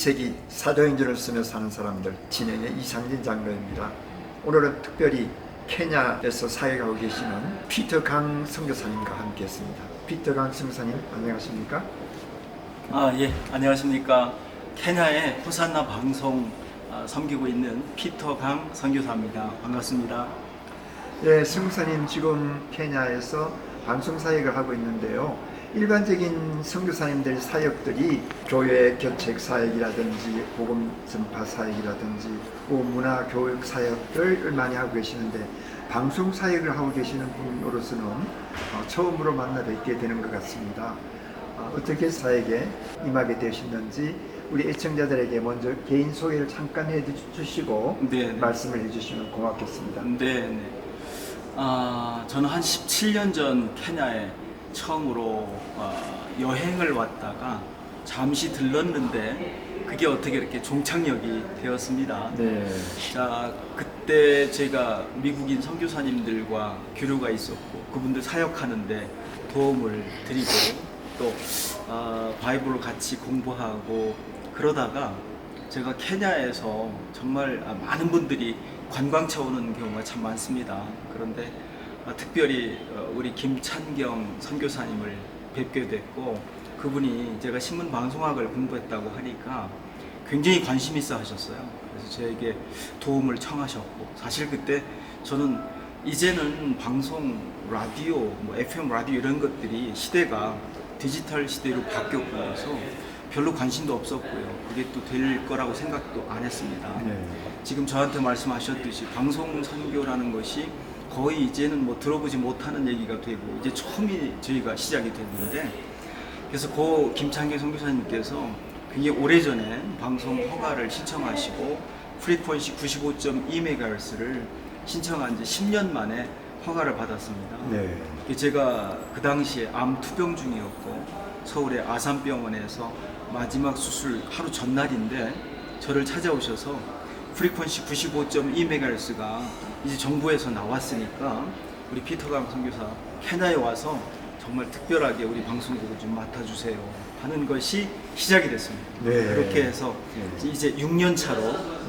21세기 사도행전을 쓰며 사는 사람들 진행의 이상진 장로입니다. 오늘은 특별히 케냐에서 사역하고 계시는 피터 강 선교사님과 함께했습니다. 피터 강 선교사님 안녕하십니까? 예, 안녕하십니까. 케냐의 호산나 방송 섬기고 있는 피터 강 선교사입니다. 반갑습니다. 네, 선교사님 지금 케냐에서 방송 사역을 하고 있는데요. 일반적인 선교사님들 사역들이 교회 개척 사역이라든지 복음 전파 사역이라든지 문화 교육 사역을 많이 하고 계시는데 방송 사역을 하고 계시는 분으로서는 처음으로 만나 뵙게 되는 것 같습니다. 어떻게 사역에 임하게 되셨는지 우리 애청자들에게 먼저 개인 소개를 잠깐 해주시고 네. 말씀을 해주시면 고맙겠습니다. 네. 저는 한 17년 전 케냐에 처음으로 여행을 왔다가 잠시 들렀는데 그게 어떻게 이렇게 종착역이 되었습니다. 네. 자, 그때 제가 미국인 선교사님들과 교류가 있었고 그분들 사역하는데 도움을 드리고 또 바이블을 같이 공부하고 그러다가 제가 케냐에서 정말 많은 분들이 관광차 오는 경우가 참 많습니다. 그런데 특별히 우리 김찬경 선교사님을 뵙게 됐고 그분이 제가 신문 방송학을 공부했다고 하니까 굉장히 관심 있어 하셨어요. 그래서 저에게 도움을 청하셨고 사실 그때 저는 이제는 방송 라디오, FM 라디오 이런 것들이 시대가 디지털 시대로 바뀌었고 해서 별로 관심도 없었고요. 그게 또 될 거라고 생각도 안 했습니다. 네. 지금 저한테 말씀하셨듯이 방송 선교라는 것이 거의 이제는 들어보지 못하는 얘기가 되고 이제 처음이 저희가 시작이 됐는데 그래서 고 김창경 선교사님께서 굉장히 오래전에 방송 허가를 신청하시고 프리퀀시 95.2MHz를 신청한 지 10년 만에 허가를 받았습니다. 네. 제가 그 당시에 암 투병 중이었고 서울의 아산병원에서 마지막 수술 하루 전날인데 저를 찾아오셔서 프리퀀시 95.2MHz가 이제 정부에서 나왔으니까 우리 피터강 선교사 케냐에 와서 정말 특별하게 우리 방송국을 좀 맡아주세요 하는 것이 시작이 됐습니다. 네. 그렇게 해서 네. 이제 6년 차로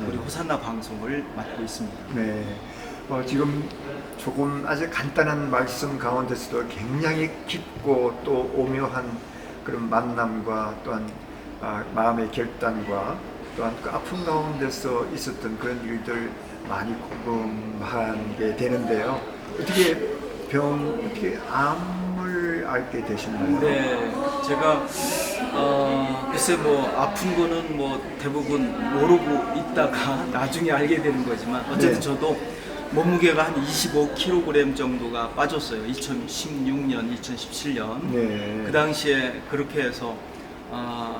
우리 호산나 방송을 맡고 있습니다. 네. 지금 조금 아주 간단한 말씀 가운데서도 굉장히 깊고 또 오묘한 그런 만남과 또한 마음의 결단과 또한 그 아픔 가운데서 있었던 그런 일들 많이 궁금하게 되는데요. 어떻게 암을 앓게 되셨나요? 네, 제가 글쎄 아픈 거는 대부분 모르고 있다가 나중에 알게 되는 거지만 어쨌든 네. 저도 몸무게가 한 25kg 정도가 빠졌어요. 2016년, 2017년. 네. 그 당시에 그렇게 해서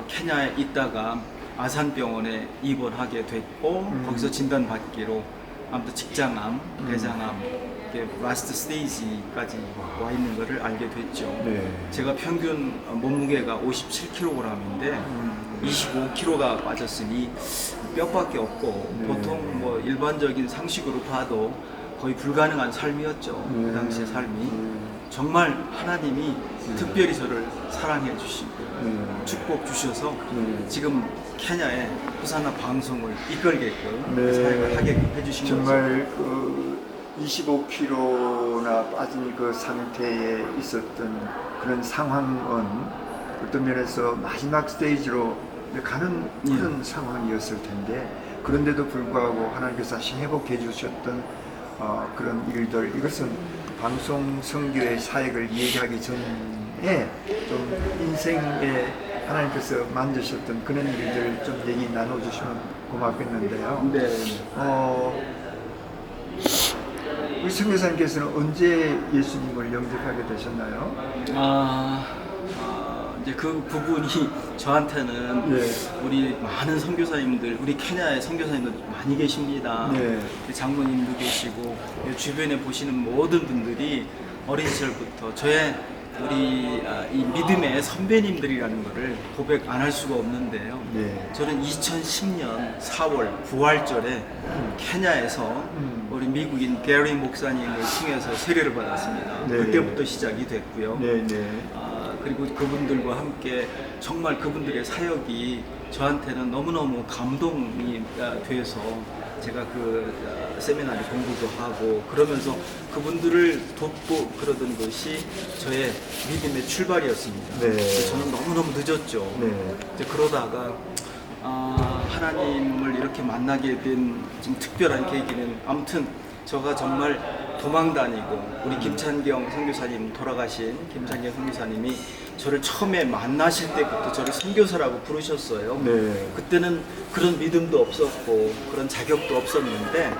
케냐에 있다가 아산병원에 입원하게 됐고 거기서 진단받기로 아무튼 직장암, 대장암, 라스트 스테이지까지 와 있는 것을 알게 됐죠. 네. 제가 평균 몸무게가 57kg인데 25kg가 빠졌으니 뼈밖에 없고 네. 보통 일반적인 상식으로 봐도 거의 불가능한 삶이었죠. 그 당시의 삶이. 정말 하나님이 특별히 저를 사랑해 주시고 축복 주셔서 지금 케냐에 호산나 방송을 이끌게끔 사역을 하게끔 해주신 거죠. 정말 25kg나 빠진 그 상태에 있었던 그런 상황은 어떤 면에서 마지막 스테이지로 가는 그런 상황이었을 텐데 그런데도 불구하고 하나님께서 다시 회복해 주셨던 그런 일들 이것은 방송 선교의 사역을 얘기하기 전에 좀 인생에 하나님께서 만드셨던 그런 일들 좀 얘기 나눠주시면 고맙겠는데요. 네. 우리 선교사님께서는 언제 예수님을 영접하게 되셨나요? 이제 그 부분이 저한테는 우리 많은 선교사님들, 우리 케냐의 선교사님들 많이 계십니다. 네. 장모님도 계시고 주변에 보시는 모든 분들이 어린 시절부터 저의 우리 이 믿음의 선배님들이라는 것을 고백 안 할 수가 없는데요. 네. 저는 2010년 4월 부활절에 케냐에서 우리 미국인 게리 목사님을 통해서 세례를 받았습니다. 네. 그때부터 시작이 됐고요. 네. 그 그리고 그분들과 함께 정말 그분들의 사역이 저한테는 너무너무 감동이 돼서 제가 그 세미나에 공부도 하고 그러면서 그분들을 돕고 그러던 것이 저의 믿음의 출발이었습니다. 네. 그래서 저는 너무너무 늦었죠. 네. 이제 그러다가 하나님을 이렇게 만나게 된 지금 특별한 계기는 아무튼 저가 정말 도망 다니고 우리 김찬경 선교사님 돌아가신 김찬경 선교사님이 저를 처음에 만나실 때부터 저를 선교사라고 부르셨어요. 네. 그때는 그런 믿음도 없었고 그런 자격도 없었는데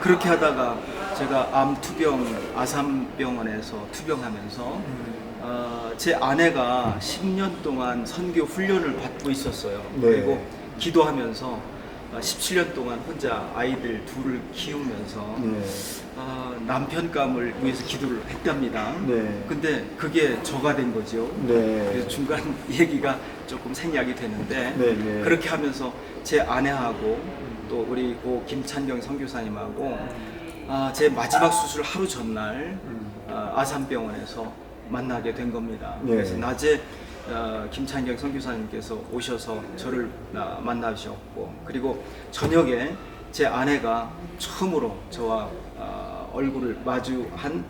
그렇게 하다가 제가 암 투병 아산병원에서 투병하면서 제 아내가 10년 동안 선교 훈련을 받고 있었어요. 네. 그리고 기도하면서 17년 동안 혼자 아이들 둘을 키우면서 네. 남편감을 위해서 기도를 했답니다. 네. 근데 그게 저가 된 거죠. 네. 그래서 중간 얘기가 조금 생략이 되는데 네, 네. 그렇게 하면서 제 아내하고 또 우리 고 김찬경 선교사님하고 제 마지막 수술 하루 전날 아산병원에서 만나게 된 겁니다. 네. 그래서 낮에 김찬경 선교사님께서 오셔서 저를 만나셨고 그리고 저녁에 제 아내가 처음으로 저와 얼굴을 마주한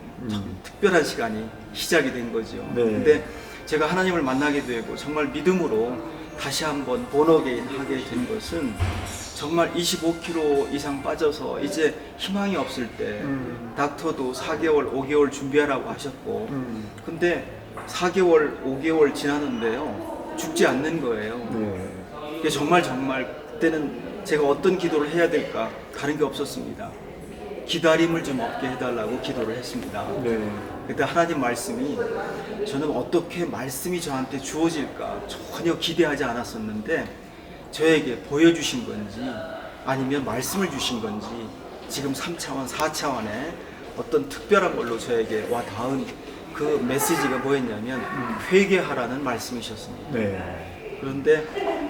특별한 시간이 시작이 된 거죠. 네. 근데 제가 하나님을 만나게 되고 정말 믿음으로 다시 한번 본어게인 하게 된 것은 정말 25kg 이상 빠져서 이제 희망이 없을 때 닥터도 4개월, 5개월 준비하라고 하셨고 근데 4개월, 5개월 지났는데요 죽지 않는 거예요. 네. 이게 정말 그때는 제가 어떤 기도를 해야 될까 다른 게 없었습니다. 기다림을 좀 얻게 해달라고 기도를 했습니다. 네. 그때 하나님 말씀이 저는 어떻게 말씀이 저한테 주어질까 전혀 기대하지 않았었는데 저에게 보여주신 건지 아니면 말씀을 주신 건지 지금 3차원, 4차원의 어떤 특별한 걸로 저에게 와 닿은 그 메시지가 뭐였냐면 회개하라는 말씀이셨습니다. 네. 그런데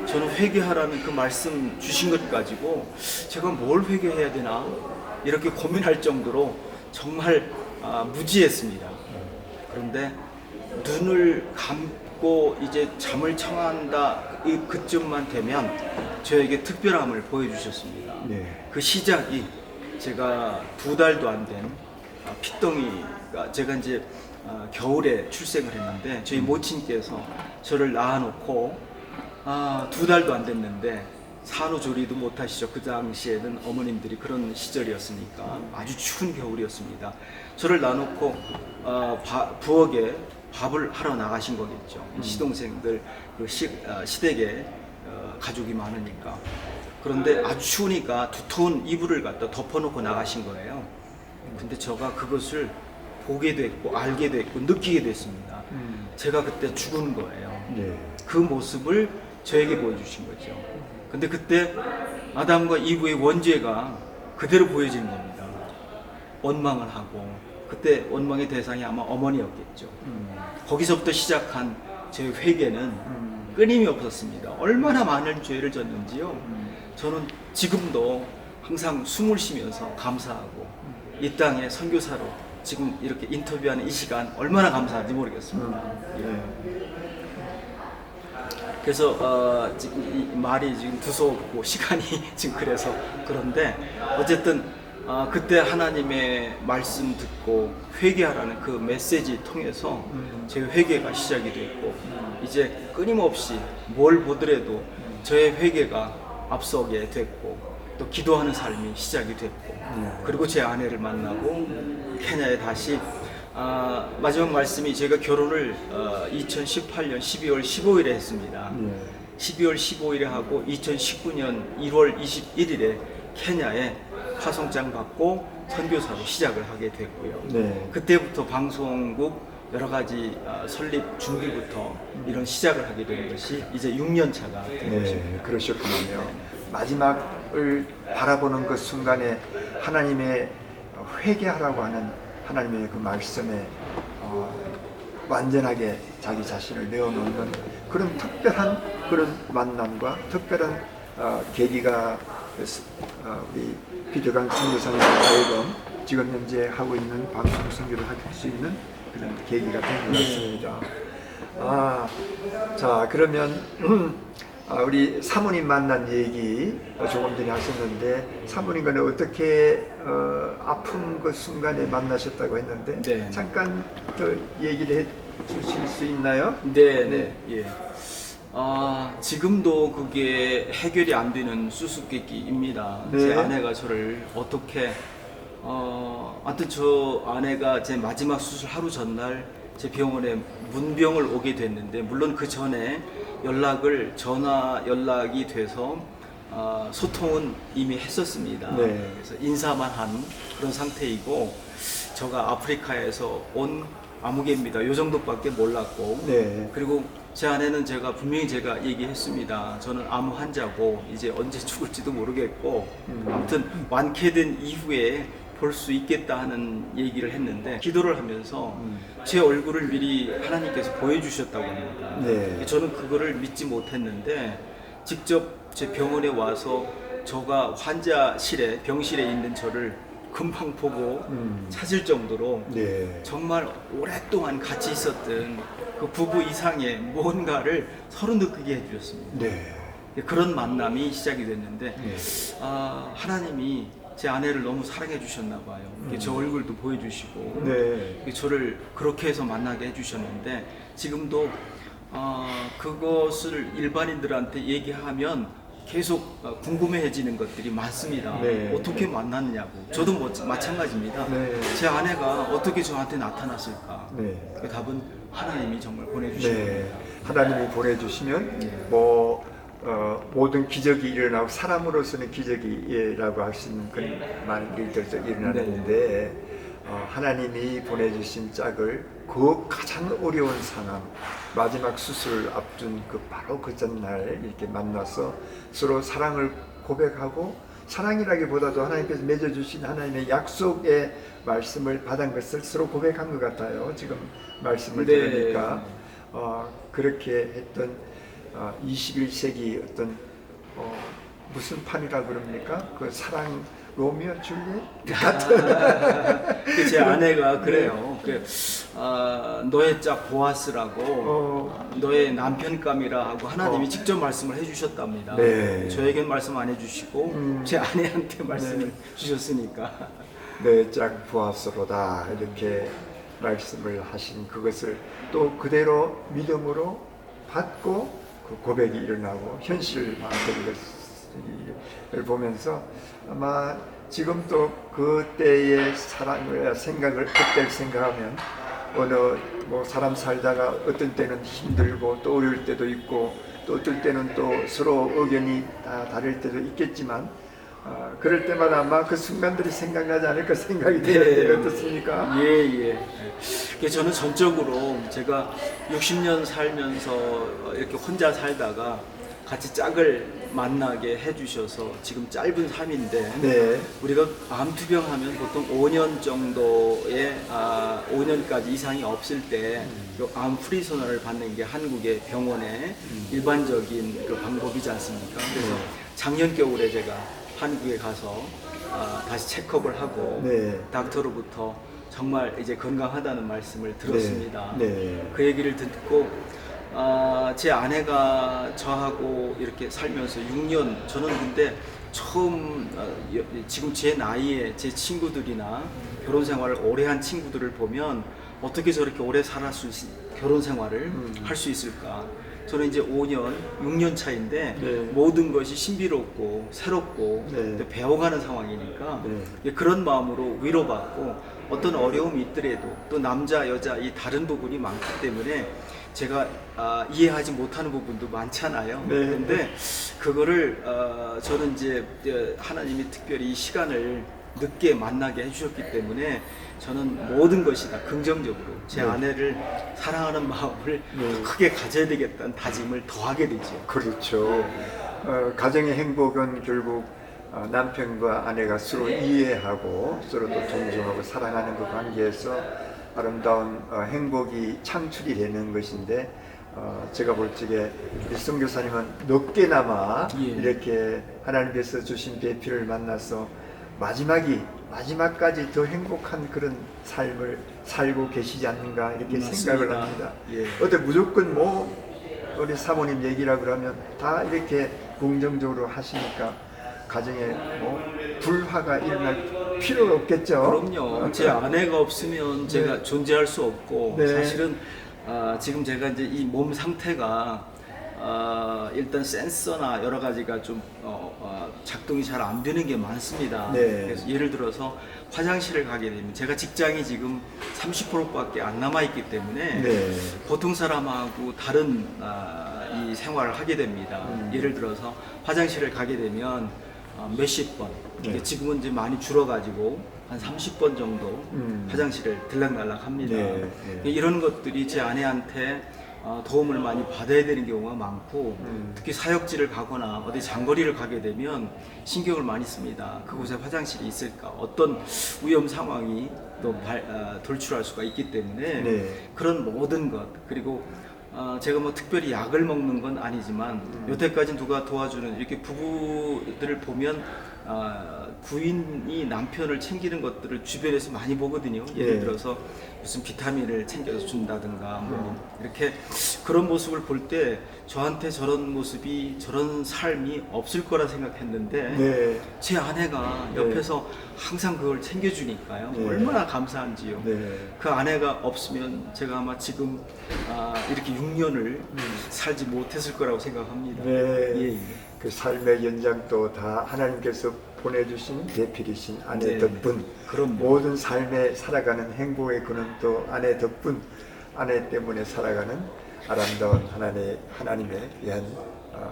저는 회개하라는 그 말씀 주신 것 가지고 제가 뭘 회개해야 되나 이렇게 고민할 정도로 정말 무지했습니다. 그런데 눈을 감고 이제 잠을 청한다 그쯤만 되면 저에게 특별함을 보여주셨습니다. 네. 그 시작이 제가 2달도 안 된 핏덩이가 제가 이제 겨울에 출생을 했는데 저희 모친께서 저를 낳아놓고 2달도 안 됐는데 산후조리도 못하시죠. 그 당시에는 어머님들이 그런 시절이었으니까 아주 추운 겨울이었습니다. 저를 놔놓고 부엌에 밥을 하러 나가신 거겠죠. 시동생들 그 시댁에 가족이 많으니까. 그런데 아주 추우니까 두터운 이불을 갖다 덮어놓고 나가신 거예요. 근데 제가 그것을 보게 됐고 알게 됐고 느끼게 됐습니다. 제가 그때 죽은 거예요. 네. 그 모습을 저에게 보여주신 거죠. 근데 그때 아담과 이브의 원죄가 그대로 보여지는 겁니다. 원망을 하고 그때 원망의 대상이 아마 어머니였겠죠. 거기서부터 시작한 제 회개는 끊임이 없었습니다. 얼마나 많은 죄를 졌는지요. 저는 지금도 항상 숨을 쉬면서 감사하고 이 땅에 선교사로 지금 이렇게 인터뷰하는 이 시간 얼마나 감사한지 모르겠습니다. 예. 그래서 지금 이 말이 지금 두서없고 시간이 지금 그래서 그런데 어쨌든 그때 하나님의 말씀 듣고 회개하라는 그 메시지 통해서 제 회개가 시작이 됐고 이제 끊임없이 뭘 보더라도 저의 회개가 앞서게 됐고 또 기도하는 삶이 시작이 됐고 그리고 제 아내를 만나고 케냐에 다시 마지막 말씀이 제가 결혼을 2018년 12월 15일에 했습니다. 12월 15일에 하고 2019년 1월 21일에 케냐에 파송장 받고 선교사로 시작을 하게 됐고요. 네. 그때부터 방송국 여러 가지 설립 준비부터 이런 시작을 하게 된 것이 이제 6년 차가 된 것입니다. 네, 그러셨군요. 마지막을 바라보는 그 순간에 하나님의 회개하라고 하는 하나님의 그 말씀에 완전하게 자기 자신을 내어놓는 그런 특별한 그런 만남과 특별한 계기가 우리 피드강 선교사님 하여금 지금 현재 하고 있는 방송 선교를 할 수 있는 그런 계기가 된 것 같습니다. 자 그러면 우리 사모님 만난 얘기 조금 전에 하셨는데 사모님과는 어떻게 아픈 그 순간에 만나셨다고 했는데 네. 잠깐 더 얘기를 해 주실 수 있나요? 네. 예. 지금도 그게 해결이 안 되는 수수께끼입니다. 네. 제 아내가 저를 어떻게, 하여튼 저 아내가 제 마지막 수술 하루 전날 제 병원에 문병을 오게 됐는데, 물론 그 전에 전화 연락이 돼서, 소통은 이미 했었습니다. 네. 그래서 인사만 한 그런 상태이고, 저가 아프리카에서 온 아무개입니다. 요 정도밖에 몰랐고, 네. 그리고 제 아내는 분명히 제가 얘기했습니다. 저는 암 환자고 이제 언제 죽을지도 모르겠고 아무튼 완쾌된 이후에 볼 수 있겠다 하는 얘기를 했는데, 기도를 하면서 제 얼굴을 미리 하나님께서 보여주셨다고 합니다. 네. 저는 그거를 믿지 못했는데 직접 제 병원에 와서 저가 병실에 있는 저를 금방 보고 찾을 정도로 네. 정말 오랫동안 같이 있었던 그 부부 이상의 뭔가를 서로 느끼게 해주셨습니다. 네. 그런 만남이 시작이 됐는데, 네. 하나님이 제 아내를 너무 사랑해 주셨나 봐요. 저 얼굴도 보여주시고, 네. 저를 그렇게 해서 만나게 해주셨는데, 지금도 그것을 일반인들한테 얘기하면 계속 궁금해지는 것들이 많습니다. 네. 어떻게 만났냐고. 저도 마찬가지입니다. 네. 제 아내가 어떻게 저한테 나타났을까. 네. 그 답은 하나님이 정말 보내주신 네. 겁니다. 하나님이 보내주시면 네. 모든 기적이 일어나고 사람으로서는 기적이라고 할 수 있는 그런 많은 일들도 일어나는데 하나님이 보내주신 짝을 그 가장 어려운 상황, 마지막 수술 앞둔 바로 그 전날 이렇게 만나서 서로 사랑을 고백하고, 사랑이라기보다도 하나님께서 맺어주신 하나님의 약속의 말씀을 받은 것을 서로 고백한 것 같아요. 지금 말씀을 네. 들으니까 그렇게 했던 21세기 어떤 무슨 판이라 그럽니까? 그 사랑 로미오 줄리엣 같은 제 아내가 그래요. 너의 짝 보아스라고 너의 남편감이라 하고 하나님이 직접 말씀을 해주셨답니다. 네. 저에겐 말씀 안 해주시고 제 아내한테 말씀을 주셨으니까. 내 짝 보아스로다 이렇게 말씀을 하신 그것을 또 그대로 믿음으로 받고 그 고백이 일어나고 현실화된 것을 보면서 아마 지금 또 그때의 생각을 그때를 생각하면 사람 살다가 어떤 때는 힘들고 또 어려울 때도 있고 또 어떨 때는 또 서로 의견이 다 다를 때도 있겠지만 그럴 때마다 아마 그 순간들이 생각나지 않을까 생각이 되는데 어떻습니까? 예. 저는 전적으로 제가 60년 살면서 이렇게 혼자 살다가 같이 짝을 만나게 해주셔서 지금 짧은 삶인데, 네. 우리가 암투병하면 보통 5년 정도의 5년까지 이상이 없을 때 암 프리 선언을 받는 게 한국의 병원의 일반적인 그 방법이지 않습니까? 그래서 작년 겨울에 제가 한국에 가서 다시 체크업을 하고 닥터로부터 정말 이제 건강하다는 말씀을 들었습니다. 네. 그 얘기를 듣고 제 아내가 저하고 이렇게 살면서 6년, 저는 근데 처음 지금 제 나이에 제 친구들이나 결혼 생활을 오래 한 친구들을 보면 어떻게 저렇게 오래 결혼 생활을 할 수 있을까. 저는 이제 6년 차인데 모든 것이 신비롭고 새롭고 배워가는 상황이니까 그런 마음으로 위로받고, 어떤 어려움이 있더라도 또 남자 여자 이 다른 부분이 많기 때문에 제가 이해하지 못하는 부분도 많잖아요. 그런데 그거를 저는 이제 하나님이 특별히 이 시간을 늦게 만나게 해주셨기 때문에 저는 모든 것이 다 긍정적으로 제 아내를 사랑하는 마음을 더 크게 가져야 되겠다는 다짐을 더하게 되죠. 그렇죠. 가정의 행복은 결국 남편과 아내가 서로 이해하고 서로 또 존중하고 사랑하는 그 관계에서 아름다운 행복이 창출이 되는 것인데, 제가 볼 적에 우리 선교사님은 높게나마 이렇게 하나님께서 주신 배필을 만나서 마지막까지 더 행복한 그런 삶을 살고 계시지 않는가 이렇게 맞습니다. 생각을 합니다. 예. 어때 무조건 뭐 우리 사모님 얘기라 그러면 다 이렇게 긍정적으로 하시니까 가정에 뭐 불화가 일어날 필요가 없겠죠. 그럼요. 제 아내가 없으면 제가 네. 존재할 수 없고 네. 사실은 지금 제가 이제 이 몸 상태가 일단 센서나 여러 가지가 좀 작동이 잘 안 되는 게 많습니다. 네. 그래서 예를 들어서 화장실을 가게 되면 제가 직장이 지금 30%밖에 안 남아 있기 때문에 네. 보통 사람하고 다른 이 생활을 하게 됩니다. 예를 들어서 화장실을 가게 되면 몇십 번, 네. 지금은 이제 많이 줄어가지고 한 30번 정도 화장실을 들락날락 합니다. 네, 네. 이런 것들이 제 아내한테 도움을 많이 받아야 되는 경우가 많고 특히 사역지를 가거나 어디 장거리를 가게 되면 신경을 많이 씁니다. 그곳에 화장실이 있을까, 어떤 위험 상황이 또 돌출할 수가 있기 때문에 네. 그런 모든 것, 그리고 제가 뭐 특별히 약을 먹는 건 아니지만 여태까지 누가 도와주는 이렇게 부부들을 보면 부인이 남편을 챙기는 것들을 주변에서 많이 보거든요. 예를 네. 들어서 무슨 비타민을 챙겨서 준다든가 뭐 이렇게 그런 모습을 볼 때 저한테 저런 모습이, 저런 삶이 없을 거라 생각했는데 네. 제 아내가 네. 옆에서 항상 그걸 챙겨주니까요. 네. 얼마나 감사한지요. 네. 그 아내가 없으면 제가 아마 지금 이렇게 6년을 살지 못했을 거라고 생각합니다. 네. 예, 예. 그 삶의 연장도 다 하나님께서 보내주신 대필이신 아내 네. 덕분, 그럼요. 모든 삶에 살아가는 행복의 근원도 아내 덕분, 아내 때문에 살아가는 아름다운 하나님에 대한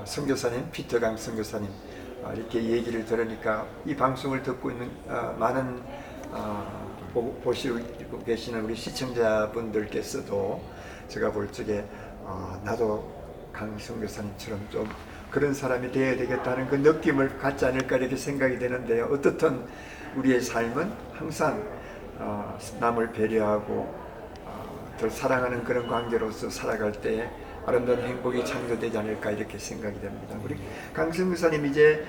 선교사님, 피터강 선교사님 이렇게 얘기를 들으니까 이 방송을 듣고 있는 많은 보시고 계시는 우리 시청자분들께서도 제가 볼 적에 나도 강 선교사님처럼 좀 그런 사람이 되어야 되겠다는 그 느낌을 갖지 않을까 이렇게 생각이 되는데요. 어떻든 우리의 삶은 항상 남을 배려하고 더 사랑하는 그런 관계로서 살아갈 때 아름다운 행복이 창조되지 않을까 이렇게 생각이 됩니다. 우리 강승 목사님 이제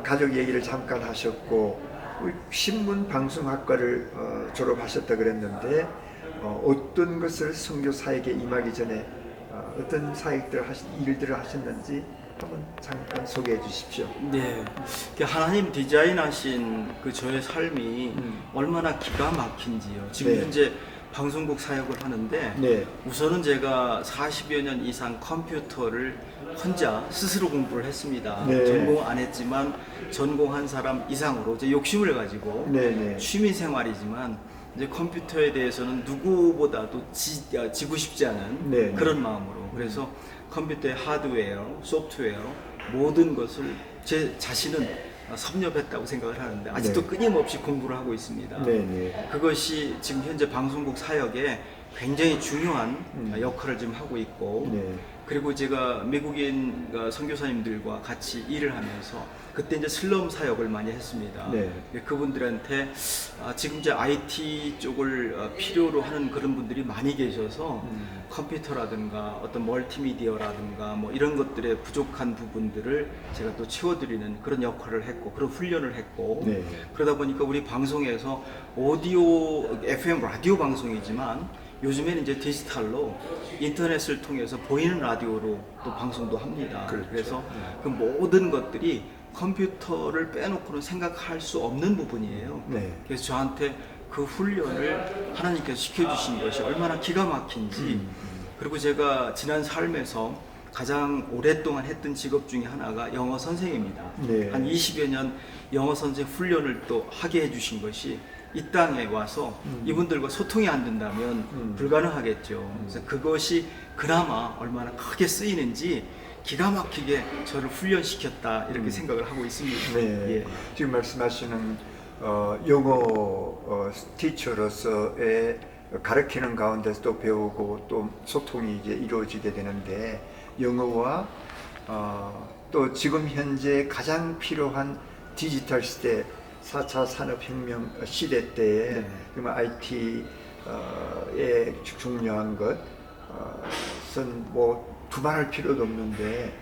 가족 얘기를 잠깐 하셨고 우리 신문 방송학과를 졸업하셨다 그랬는데 어떤 것을 선교 사역에 임하기 전에 어떤 일들을 하셨는지 한번 잠깐 소개해 주십시오. 네, 하나님 디자인하신 그 저의 삶이 얼마나 기가 막힌지요. 지금 네. 현재 방송국 사역을 하는데 네. 우선은 제가 40여 년 이상 컴퓨터를 혼자 스스로 공부를 했습니다. 네. 전공 안 했지만 전공한 사람 이상으로 제 욕심을 가지고 네. 취미 생활이지만 이제 컴퓨터에 대해서는 누구보다도 지고 싶지 않은 네. 그런 마음으로, 그래서 컴퓨터의 하드웨어, 소프트웨어 모든 것을 제 자신은 섭렵했다고 생각을 하는데 아직도 네. 끊임없이 공부를 하고 있습니다. 네. 그것이 지금 현재 방송국 사역에 굉장히 중요한 역할을 지금 하고 있고, 네. 그리고 제가 미국인 선교사님들과 같이 일을 하면서 그때 이제 슬럼 사역을 많이 했습니다. 네. 그분들한테 지금 이제 IT 쪽을 필요로 하는 그런 분들이 많이 계셔서 컴퓨터라든가 어떤 멀티미디어라든가 뭐 이런 것들의 부족한 부분들을 제가 또 채워드리는 그런 역할을 했고 그런 훈련을 했고, 네. 그러다 보니까 우리 방송에서 오디오 FM 라디오 방송이지만 요즘에는 이제 디지털로 인터넷을 통해서 보이는 라디오로 또 방송도 합니다. 그렇죠. 그래서 그 모든 것들이 컴퓨터를 빼놓고는 생각할 수 없는 부분이에요. 네. 그래서 저한테 그 훈련을 하나님께서 시켜주신 것이 얼마나 기가 막힌지, 그리고 제가 지난 삶에서 가장 오랫동안 했던 직업 중에 하나가 영어 선생입니다. 네. 한 20여 년 영어 선생 훈련을 또 하게 해주신 것이 이 땅에 와서 이분들과 소통이 안 된다면 불가능하겠죠. 그래서 그것이 그나마 얼마나 크게 쓰이는지 기가 막히게 저를 훈련시켰다 이렇게 생각을 하고 있습니다. 네. 예. 지금 말씀하시는 영어 티처로서의 가르치는 가운데서 또 배우고 또 소통이 이제 이루어지게 되는데 영어와 또 지금 현재 가장 필요한 디지털 시대 4차 산업혁명 시대 때에 네. 정말 IT에 중요한 것은 뭐 두말할 필요도 없는데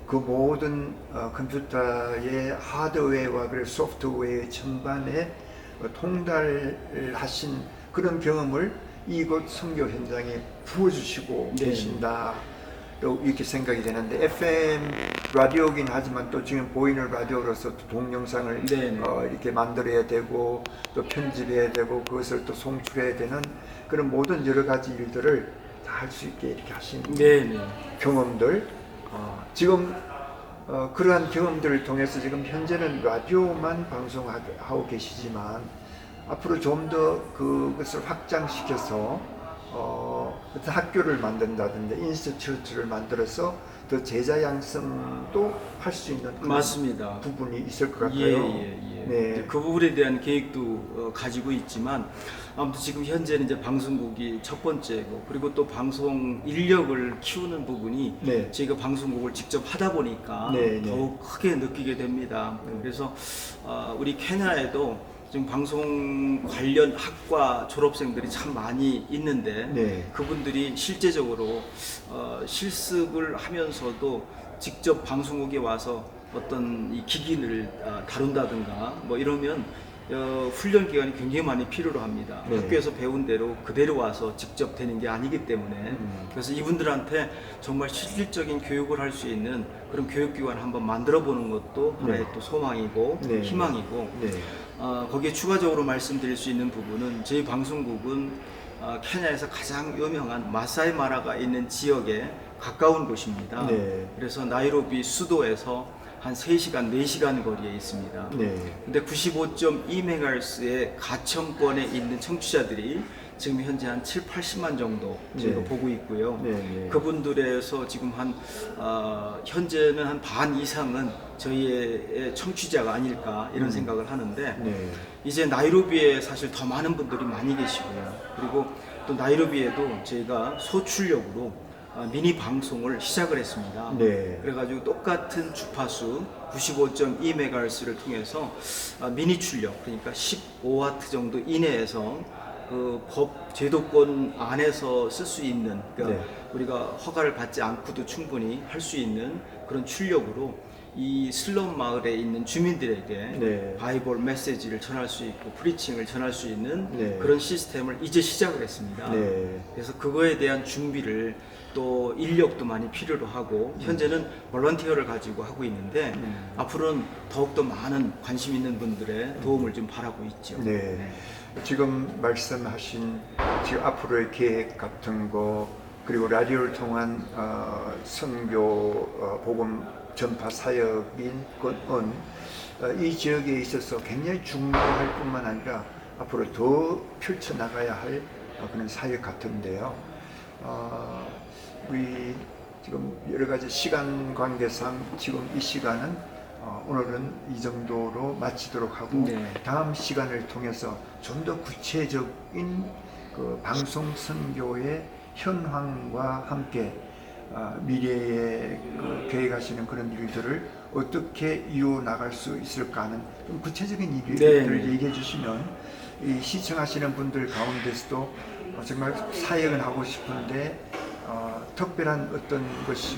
그 모든 컴퓨터의 하드웨어와 그리고 소프트웨어 전반에 통달하신 그런 경험을 이곳 선교 현장에 부어주시고 네. 계신다. 이렇게 생각이 되는데 FM 라디오긴 하지만 또 지금 보이는 라디오로서 또 동영상을 네네. 이렇게 만들어야 되고 또 편집해야 되고 그것을 또 송출해야 되는 그런 모든 여러 가지 일들을 다 할 수 있게 이렇게 하신 네네. 경험들 지금 그러한 경험들을 통해서 지금 현재는 라디오만 방송하고 계시지만 앞으로 좀 더 그것을 확장시켜서 어떤 학교를 만든다든지 인스티튜트를 만들어서 더 제자 양성도 할 수 있는 그런 맞습니다. 부분이 있을 것 같아요. 예. 네. 이제 그 부분에 대한 계획도 가지고 있지만 아무튼 지금 현재는 이제 방송국이 첫 번째고 그리고 또 방송 인력을 키우는 부분이 네. 저희가 방송국을 직접 하다 보니까 네, 네. 더욱 크게 느끼게 됩니다. 그래서 우리 케냐에도 지금 방송 관련 학과 졸업생들이 참 많이 있는데 네. 그분들이 실제적으로 실습을 하면서도 직접 방송국에 와서 어떤 이 기기를 다룬다든가 뭐 이러면 훈련 기간이 굉장히 많이 필요로 합니다. 네. 학교에서 배운 대로 그대로 와서 직접 되는 게 아니기 때문에 그래서 이분들한테 정말 실질적인 교육을 할 수 있는 그런 교육기관 한번 만들어 보는 것도 하나의 또 소망이고 네. 희망이고 네. 거기에 추가적으로 말씀드릴 수 있는 부분은 저희 방송국은 케냐에서 가장 유명한 마사이 마라가 있는 지역에 가까운 곳입니다. 네. 그래서 나이로비 수도에서 한 3시간, 4시간 거리에 있습니다. 네. 근데 95.2MHz의 가청권에 있는 청취자들이 지금 현재 한 7, 80만 정도 저희가 네. 보고 있고요. 네. 그분들에서 지금 현재는 한 반 이상은 저희의 청취자가 아닐까 이런 생각을 하는데 네. 이제 나이로비에 사실 더 많은 분들이 많이 계시고요. 그리고 또 나이로비에도 저희가 소출력으로 미니 방송을 시작을 했습니다. 네. 그래가지고 똑같은 주파수 95.2MHz를 통해서 미니 출력 그러니까 15W 정도 이내에서 그 법 제도권 안에서 쓸 수 있는 그러니까 네. 우리가 허가를 받지 않고도 충분히 할 수 있는 그런 출력으로 이 슬럼 마을에 있는 주민들에게 네. 바이블 메시지를 전할 수 있고 프리칭을 전할 수 있는 네. 그런 시스템을 이제 시작을 했습니다. 네. 그래서 그거에 대한 준비를 또 인력도 많이 필요로 하고 현재는 볼런티어를 가지고 하고 있는데 앞으로는 더욱더 많은 관심 있는 분들의 도움을 좀 바라고 있죠. 네. 지금 말씀하신 지금 앞으로의 계획 같은 거 그리고 라디오를 통한 선교 복음 전파 사역인 것은 이 지역에 있어서 굉장히 중요할 뿐만 아니라 앞으로 더 펼쳐나가야 할 그런 사역 같은데요. 우리 지금 여러 가지 시간 관계상 지금 이 시간은 오늘은 이 정도로 마치도록 하고 네. 다음 시간을 통해서 좀 더 구체적인 그 방송 선교의 현황과 함께 미래에 그 계획하시는 그런 일들을 어떻게 이어나갈 수 있을까 하는 좀 구체적인 일들을 네. 얘기해 주시면 이 시청하시는 분들 가운데서도 정말 사역은 하고 싶은데 특별한 어떤 것이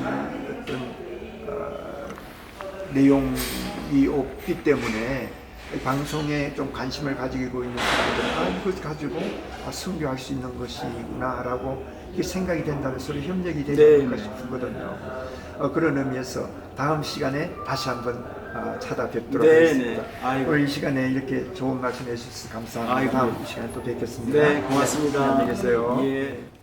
내용이 없기 때문에 방송에 좀 관심을 가지고 있는 사람들은 이것 가지고 선교할 수 있는 것이구나라고 이게 생각이 된다면 서로 협력이 되지 않을까 싶거든요. 그런 의미에서 다음 시간에 다시 한번 찾아뵙도록 하겠습니다. 오늘 이 시간에 이렇게 좋은 말씀 해주셔서 감사합니다. 다음 시간에 또 뵙겠습니다. 네, 고맙습니다. 안녕히 계세요. 예.